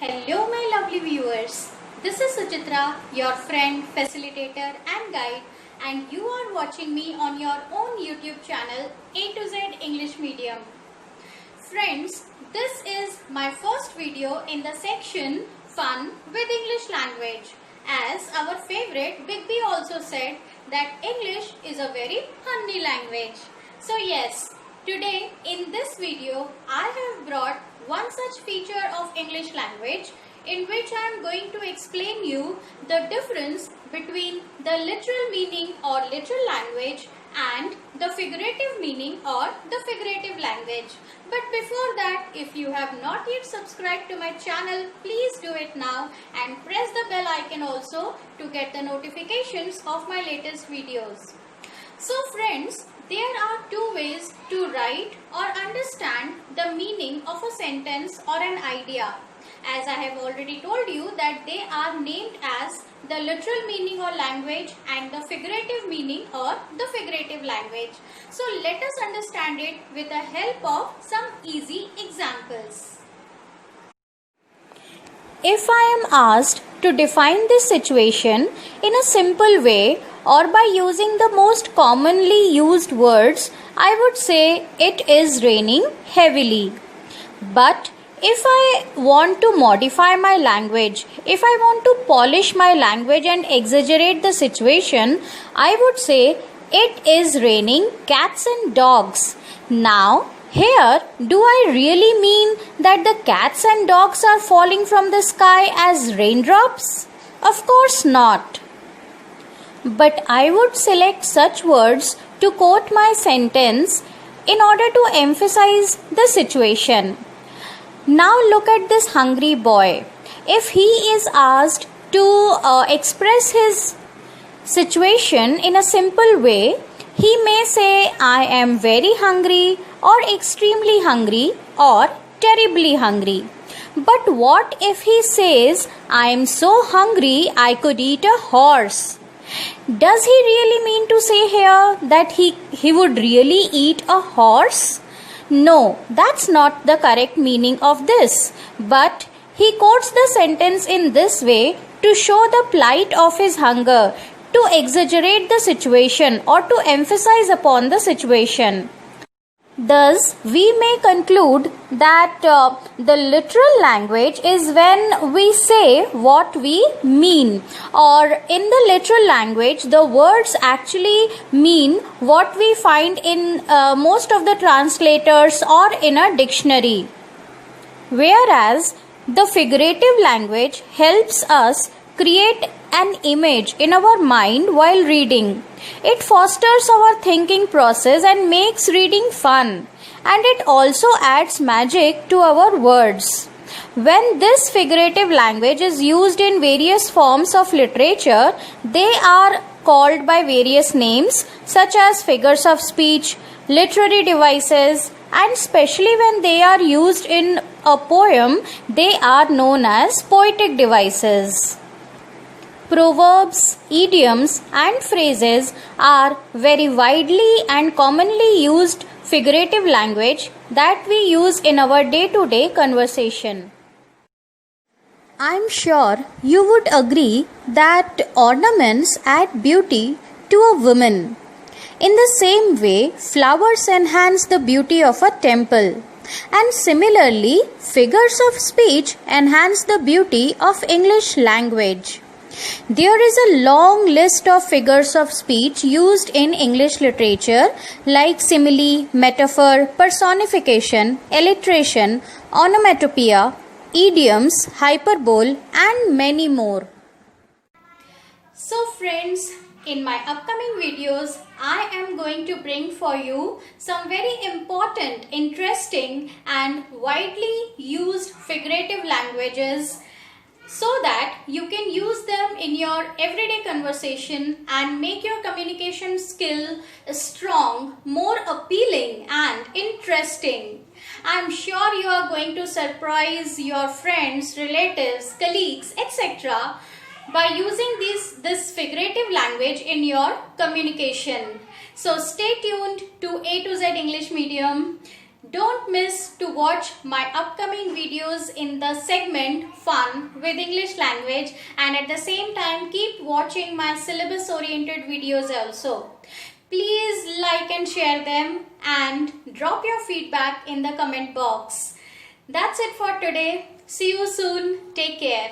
Hello my lovely viewers, this is Suchitra, your friend, facilitator and guide, and you are watching me on your own YouTube channel A to Z English Medium. Friends, this is my first video in the section Fun with English Language. As our favorite Big B also said that English is a very funny language. So yes, today in this video I have brought one such feature of English language in which I am going to explain you the difference between the literal meaning or literal language and the figurative meaning or the figurative language. But before that, if you have not yet subscribed to my channel, please do it now and press the bell icon also to get the notifications of my latest videos. So friends, there are two ways to write or understand the meaning of a sentence or an idea. As I have already told you that they are named as the literal meaning or language and the figurative meaning or the figurative language. So let us understand it with the help of some easy examples. If I am asked to define this situation in a simple way or by using the most commonly used words, I would say it is raining heavily. But if I want to modify my language, if I want to polish my language and exaggerate the situation, I would say it is raining cats and dogs. Now, here, do I really mean that the cats and dogs are falling from the sky as raindrops? Of course not. But I would select such words to quote my sentence in order to emphasize the situation. Now look at this hungry boy. If he is asked to express his situation in a simple way, he may say, I am very hungry or extremely hungry or terribly hungry. But what if he says, I am so hungry I could eat a horse? Does he really mean to say here that he would really eat a horse? No, that's not the correct meaning of this. But he quotes the sentence in this way to show the plight of his hunger, to exaggerate the situation or to emphasize upon the situation. Thus, we may conclude that the literal language is when we say what we mean, or in the literal language, the words actually mean what we find in most of the translators or in a dictionary. Whereas, the figurative language helps us create an image in our mind while reading. It fosters our thinking process and makes reading fun. And it also adds magic to our words. When this figurative language is used in various forms of literature, they are called by various names such as figures of speech, literary devices, and especially when they are used in a poem, they are known as poetic devices. Proverbs, idioms and phrases are very widely and commonly used figurative language that we use in our day-to-day conversation. I'm sure you would agree that ornaments add beauty to a woman. In the same way, flowers enhance the beauty of a temple. And similarly, figures of speech enhance the beauty of English language. There is a long list of figures of speech used in English literature like simile, metaphor, personification, alliteration, onomatopoeia, idioms, hyperbole and many more. So friends, in my upcoming videos, I am going to bring for you some very important, interesting and widely used figurative languages so that you can use them in your everyday conversation and make your communication skill strong, more appealing and interesting. I'm sure you are going to surprise your friends, relatives, colleagues, etc. by using this figurative language in your communication. So stay tuned to A to Z English Medium. Don't miss to watch my upcoming videos in the segment Fun with English Language, and at the same time keep watching my syllabus oriented videos also. Please like and share them and drop your feedback in the comment box. That's it for today. See you soon. Take care.